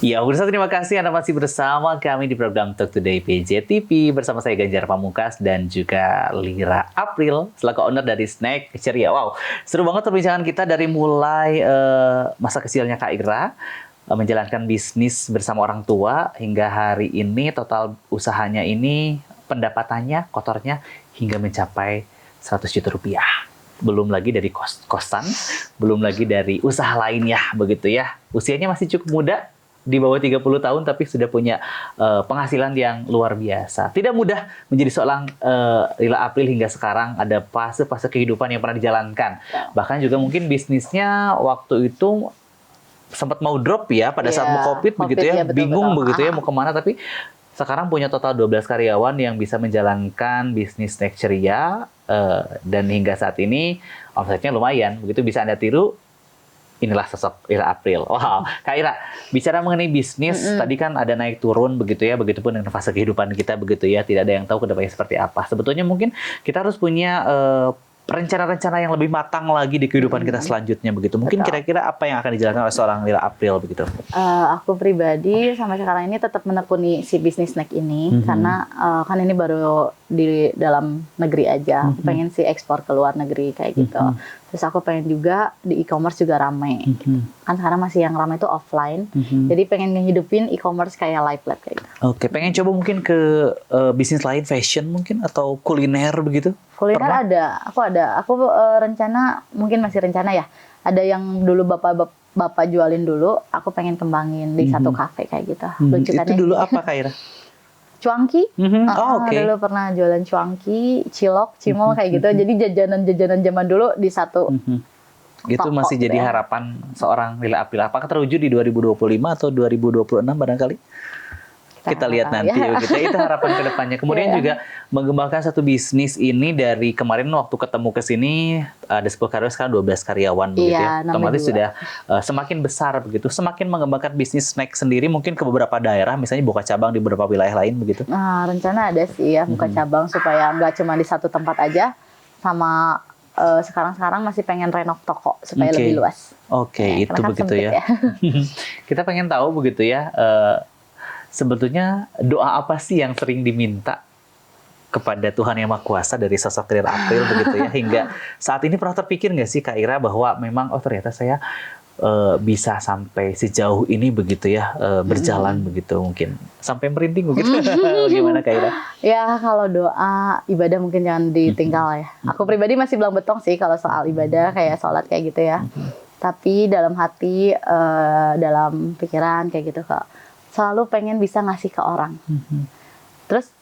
Ya, pemirsa terima kasih Anda masih bersama kami di program Talk Today PJTV bersama saya Ganjar Pamungkas dan juga Lira April selaku owner dari Snack Ceria. Wow, seru banget perbincangan kita dari mulai masa kecilnya Kak Ira, menjalankan bisnis bersama orang tua hingga hari ini total usahanya ini pendapatannya kotornya hingga mencapai 100 juta rupiah. Belum lagi dari kos-kosan, belum lagi dari usaha lainnya begitu ya. Usianya masih cukup muda, di bawah 30 tahun tapi sudah punya penghasilan yang luar biasa. Tidak mudah menjadi seorang Lila April hingga sekarang, ada fase-fase kehidupan yang pernah dijalankan. Bahkan juga mungkin bisnisnya waktu itu sempat mau drop ya pada saat mau COVID begitu ya, betul, bingung begitu ya mau kemana, tapi sekarang punya total 12 karyawan yang bisa menjalankan bisnis Snack Ceria dan hingga saat ini omsetnya lumayan. Begitu bisa Anda tiru. Inilah sosok Lila April. Wow, Kak Ira, bicara mengenai bisnis, tadi kan ada naik turun begitu ya, begitupun dengan fase kehidupan kita begitu ya, tidak ada yang tahu kedepannya seperti apa. Sebetulnya mungkin kita harus punya rencana-rencana yang lebih matang lagi di kehidupan kita selanjutnya begitu. Mungkin kira-kira apa yang akan dijalankan oleh seorang Lila April begitu? Aku pribadi sampai sekarang ini tetap menekuni si bisnis snack ini karena kan ini baru di dalam negeri aja. Aku pengen sih ekspor ke luar negeri kayak gitu. Terus aku pengen juga di e-commerce juga rame. Kan sekarang masih yang rame itu offline. Jadi pengen ngehidupin e-commerce kayak Live Lab kayak gitu. Oke, pengen coba mungkin ke bisnis lain, fashion mungkin atau kuliner begitu? Kuliner ada, aku rencana, mungkin masih rencana ya. Ada yang dulu bapak jualin dulu, aku pengen kembangin di satu kafe kayak gitu. Itu dulu apa Kak Ira? Cuanki, dulu pernah jualan cuanki, cilok, cimol kayak gitu. Jadi jajanan-jajanan zaman dulu di satu. Itu masih jadi harapan seorang Lila April. Apakah terwujud di 2025 atau 2026 barangkali? Kita lihat nanti begitu. Itu harapan ke depannya. Kemudian juga mengembangkan satu bisnis ini dari kemarin waktu ketemu ke sini ada 10 karyawan, sekarang 12 karyawan begitu ya. Otomatis sudah semakin besar begitu. Semakin mengembangkan bisnis snack sendiri mungkin ke beberapa daerah, misalnya buka cabang di beberapa wilayah lain begitu. Nah, rencana ada sih ya buka cabang supaya nggak cuma di satu tempat aja. Sama sekarang masih pengen renov toko supaya lebih luas. Itu kan begitu ya. Kita pengen tahu begitu ya. Sebetulnya doa apa sih yang sering diminta kepada Tuhan Yang Maha Kuasa dari sosok Lila April begitu ya, hingga saat ini pernah terpikir nggak sih Kak Ira bahwa memang ternyata saya bisa sampai sejauh ini begitu ya, berjalan begitu, mungkin sampai merinding begitu. Gimana Kak Ira? Ya kalau doa ibadah mungkin jangan ditinggal ya. Aku pribadi masih belum betong sih kalau soal ibadah kayak sholat kayak gitu ya. Tapi dalam hati, dalam pikiran kayak gitu kok. Selalu pengen bisa ngasih ke orang. Terus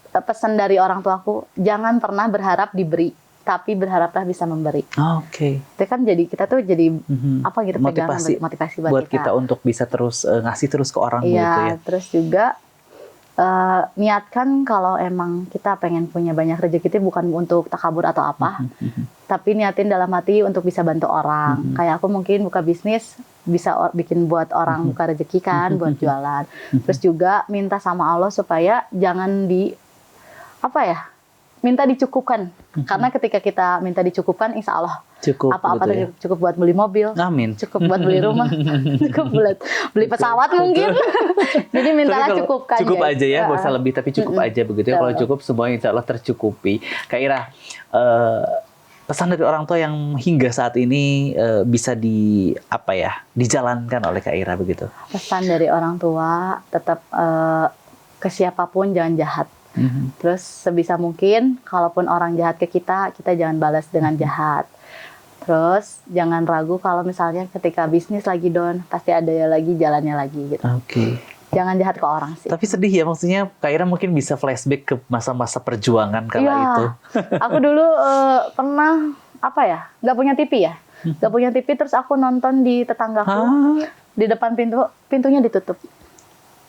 pesan dari orang tuaku, jangan pernah berharap diberi, tapi berharaplah bisa memberi. Itu kan jadi kita tuh jadi apa gitu, motivasi buat kita untuk bisa terus ngasih terus ke orang gitu ya. Terus juga niatkan kalau emang kita pengen punya banyak rezeki itu bukan untuk takabur atau apa, tapi niatin dalam hati untuk bisa bantu orang. Kayak aku mungkin buka bisnis bisa bikin buat orang buka rezeki kan, buat jualan. Terus juga minta sama Allah supaya jangan minta dicukupkan. Karena ketika kita minta dicukupkan, insya Allah cukup, apa-apa gitu ya. Cukup buat beli mobil, cukup buat beli rumah, cukup buat beli pesawat mungkin. Jadi mintalah cukupkan. Cukup aja ya, nggak usah lebih, tapi cukup aja begitu ya. Kalau cukup semuanya insya Allah tercukupi. Kak Ira, pesan dari orang tua yang hingga saat ini bisa dijalankan oleh Kak Ira begitu? Pesan dari orang tua tetap ke siapapun jangan jahat. Terus sebisa mungkin kalaupun orang jahat ke kita jangan balas dengan jahat. Terus jangan ragu kalau misalnya ketika bisnis lagi down, pasti ada lagi jalannya lagi gitu. Jangan jahat ke orang sih. Tapi sedih ya, maksudnya Kak Ira mungkin bisa flashback ke masa-masa perjuangan kala itu. Aku dulu pernah nggak punya TV ya. Nggak punya TV, terus aku nonton di tetanggaku. Di depan pintunya ditutup.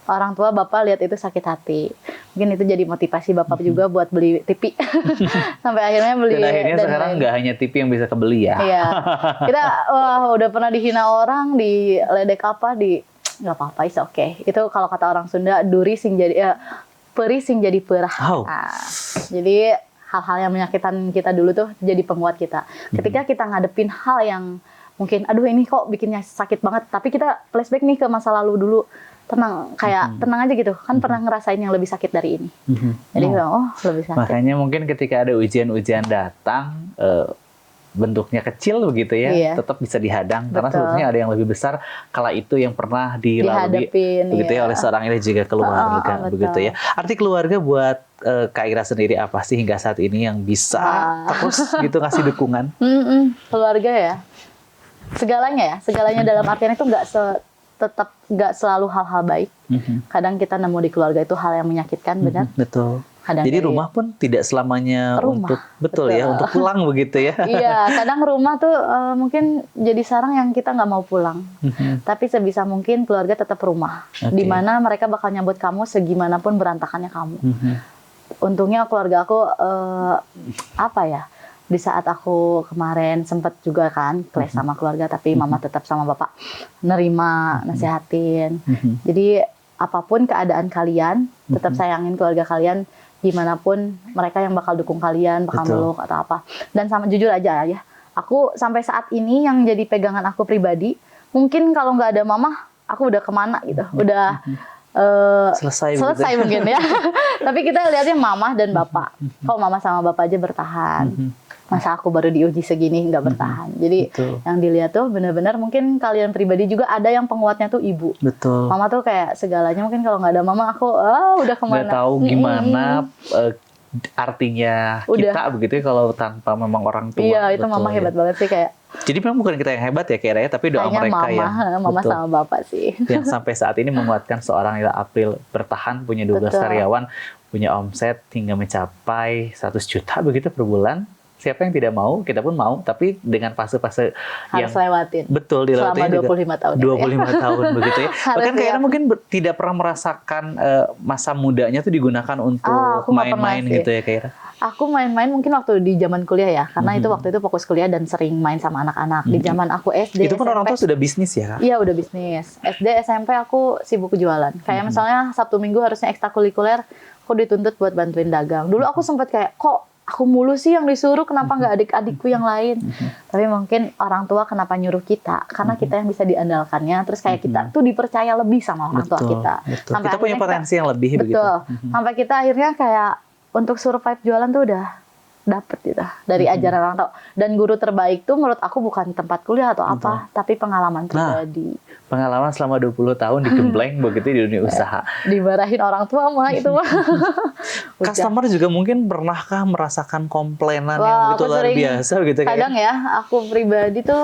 Orang tua bapak lihat itu sakit hati. Mungkin itu jadi motivasi bapak juga buat beli TV. Sampai akhirnya beli. Dan akhirnya sekarang nggak hanya TV yang bisa kebeli ya. Iya. Kita udah pernah dihina orang, diledek nggak apa-apa, is okay. Itu kalau kata orang Sunda, duri sing jadi peri sing jadi perah. Jadi hal-hal yang menyakitkan kita dulu tuh jadi penguat kita. Ketika kita ngadepin hal yang mungkin aduh ini kok bikinnya sakit banget, tapi kita flashback nih ke masa lalu dulu, tenang, kayak tenang aja gitu, kan pernah ngerasain yang lebih sakit dari ini. Jadi bilang, lebih sakit. Makanya mungkin ketika ada ujian-ujian datang, bentuknya kecil begitu ya, Iya. tetap bisa dihadang karena Betul. sebetulnya ada yang lebih besar kala itu yang pernah dilalui Dihadapin, begitu ya iya. oleh seorang ini juga keluarga betul. begitu ya. Arti keluarga buat Kak Ira sendiri apa sih hingga saat ini yang bisa terus gitu ngasih dukungan? Keluarga ya, segalanya dalam artian itu tetap nggak selalu hal-hal baik. Kadang kita nemu di keluarga itu hal yang menyakitkan, benar. Betul. Kadang Jadi dari- rumah pun tidak selamanya Rumah, untuk betul ya betul. untuk pulang begitu ya. Iya, kadang rumah tuh mungkin jadi sarang yang kita nggak mau pulang. Tapi sebisa mungkin keluarga tetap rumah. Oke. Dimana mereka bakal nyambut kamu segimanapun berantakannya kamu. Untungnya keluarga aku apa ya? Di saat aku kemarin sempat juga kan clash sama keluarga, tapi mama tetap sama bapak nerima, nasihatin. Jadi apapun keadaan kalian, tetap sayangin keluarga kalian. Gimana pun mereka yang bakal dukung kalian, bakal Betul. meluk atau apa. Dan sama jujur aja ya, aku sampai saat ini yang jadi pegangan aku pribadi, mungkin kalau nggak ada mama, aku udah kemana gitu, udah Selesai selesai begitu. mungkin ya. Tapi kita lihatnya mama dan bapak. Kok mama sama bapak aja bertahan. Masa aku baru diuji segini nggak bertahan. Jadi Betul. yang dilihat tuh benar-benar mungkin kalian pribadi juga ada yang penguatnya tuh ibu. Betul. Mama tuh kayak segalanya, mungkin kalau nggak ada mama aku udah kemana. Nggak tahu gimana artinya Udah. kita begitu ya kalau tanpa memang orang tua. Iya, itu Betul, mama ya. hebat banget sih, kayak Jadi memang bukan kita yang hebat ya Kira ya, tapi doa kayaknya mereka mama betul, sama bapak sih. yang sampai saat ini menguatkan seorang Ira April bertahan, punya 12 Betul. karyawan, punya omset hingga mencapai 100 juta begitu per bulan. Siapa yang tidak mau? Kita pun mau, tapi dengan fase-fase yang Harus lewatin. betul Selama dilewatinya 25 tahun. 25 tahun begitu ya. Harus Bahkan Kak Ira ya. mungkin tidak pernah merasakan masa mudanya tuh digunakan untuk Aku nggak pernah main-main sih. gitu ya Kak Ira. Aku main-main mungkin waktu di zaman kuliah ya, karena itu waktu itu fokus kuliah dan sering main sama anak-anak. Di zaman aku SD, Itu pun orang tua SMP, sudah bisnis ya Kak? iya udah bisnis. SD, SMP aku sibuk jualan. Kayak misalnya Sabtu Minggu harusnya ekstrakurikuler, aku dituntut buat bantuin dagang. Dulu aku sempat kayak, kok aku mulu sih yang disuruh, kenapa nggak adik-adikku yang lain? Tapi mungkin orang tua kenapa nyuruh kita? Karena kita yang bisa diandalkannya. Terus kayak kita tuh dipercaya lebih sama orang tua kita. Betul. Sampai Kita punya akhirnya potensi yang lebih begitu. betul. Sampai kita akhirnya kayak untuk survive jualan tuh udah dapet gitu dari ajaran orang tua. Dan guru terbaik tuh menurut aku bukan tempat kuliah atau apa, tapi pengalaman pribadi. Pengalaman selama 20 tahun digembleng begitu di dunia usaha. Dimarahin orang tua mah itu mah. Udah. Customer juga mungkin pernahkah merasakan komplainan yang Wah, begitu aku luar sering- biasa gitu kayak. Kadang ya, aku pribadi tuh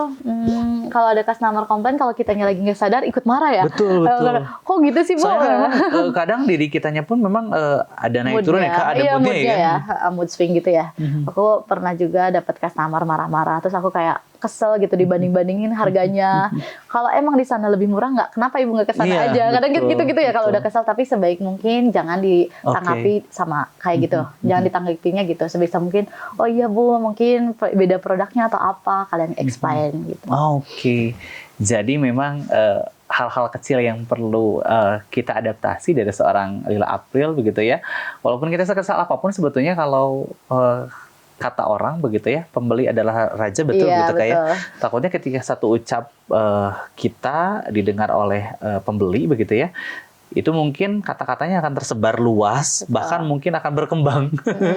kalau ada customer komplain, kalau kitanya lagi nggak sadar ikut marah ya. Betul, betul. Kok gitu sih, Bu? Soalnya memang kadang diri kitanya pun memang ada naik turun ya Kak, ada iya, moodnya moodnya ya. mood swing gitu ya. Aku pernah juga dapat customer marah-marah, terus aku kayak kesel gitu dibanding-bandingin harganya. Kalau emang di sana lebih murah nggak, kenapa ibu nggak kesana Iya, aja? Kadang betul, gitu-gitu ya kalau betul. udah kesel. Tapi sebaik mungkin jangan ditanggapi sama kayak gitu. Jangan ditanggapinya gitu. Sebisa mungkin, oh iya Bu, mungkin beda produknya atau apa, kalian explain gitu. Oke. Jadi memang hal-hal kecil yang perlu kita adaptasi dari seorang Lila April begitu ya. Walaupun kita sekesal apapun sebetulnya kalau kata orang begitu ya, pembeli adalah raja, betul Iya, gitu kayak. betul. Takutnya ketika satu ucap kita didengar oleh pembeli begitu ya, itu mungkin kata-katanya akan tersebar luas, bahkan mungkin akan berkembang.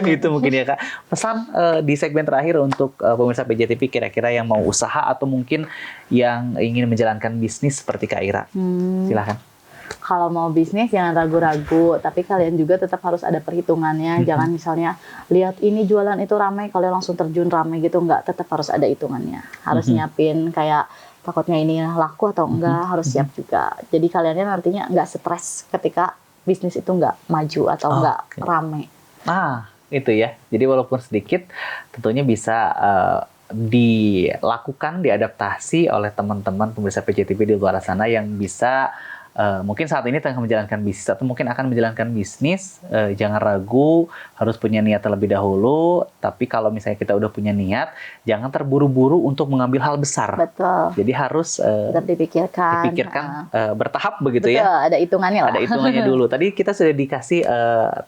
Itu mungkin ya Kak. Pesan di segmen terakhir untuk pemirsa PJTV kira-kira yang mau usaha atau mungkin yang ingin menjalankan bisnis seperti Kak Ira. Silahkan. Kalau mau bisnis jangan ragu-ragu, tapi kalian juga tetap harus ada perhitungannya. Jangan misalnya lihat ini jualan itu ramai, kalian langsung terjun ramai gitu, enggak, tetap harus ada hitungannya. Harus nyiapin kayak takutnya ini laku atau enggak, harus siap juga. Jadi kaliannya nantinya enggak stres ketika bisnis itu enggak maju atau enggak Oke. ramai. Nah, itu ya. Jadi walaupun sedikit, tentunya bisa dilakukan, diadaptasi oleh teman-teman pemirsa PJTV di luar sana yang bisa mungkin saat ini tengah menjalankan bisnis atau mungkin akan menjalankan bisnis. Jangan ragu, harus punya niat terlebih dahulu. Tapi kalau misalnya kita udah punya niat, jangan terburu-buru untuk mengambil hal besar. Betul. Jadi harus Tetap dipikirkan. bertahap begitu Betul, ya. ada hitungannya lah. Ada hitungannya dulu. Tadi kita sudah dikasih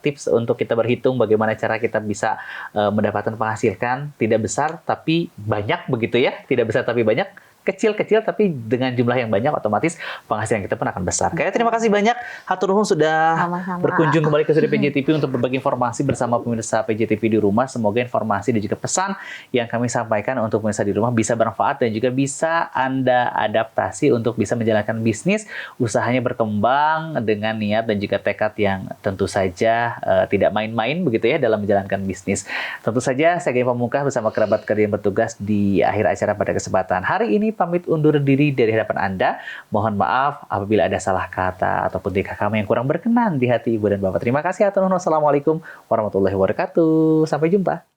tips untuk kita berhitung bagaimana cara kita bisa mendapatkan penghasilan tidak besar tapi banyak begitu ya. Tidak besar tapi banyak. kecil-kecil tapi dengan jumlah yang banyak otomatis penghasilan kita pun akan besar. Kayak terima kasih banyak hatur nuhun sudah Sama-sama. berkunjung kembali ke studio PJTV untuk berbagi informasi bersama pemirsa PJTV di rumah. Semoga informasi dan juga pesan yang kami sampaikan untuk pemirsa di rumah bisa bermanfaat dan juga bisa Anda adaptasi untuk bisa menjalankan bisnis, usahanya berkembang dengan niat dan juga tekad yang tentu saja tidak main-main begitu ya dalam menjalankan bisnis. Tentu saja saya Gaya Pamungkas bersama kerabat kerja yang bertugas di akhir acara pada kesempatan hari ini pamit undur diri dari hadapan Anda. Mohon maaf apabila ada salah kata ataupun tingkah kami yang kurang berkenan di hati Ibu dan Bapak. Terima kasih. Assalamualaikum warahmatullahi wabarakatuh. Sampai jumpa.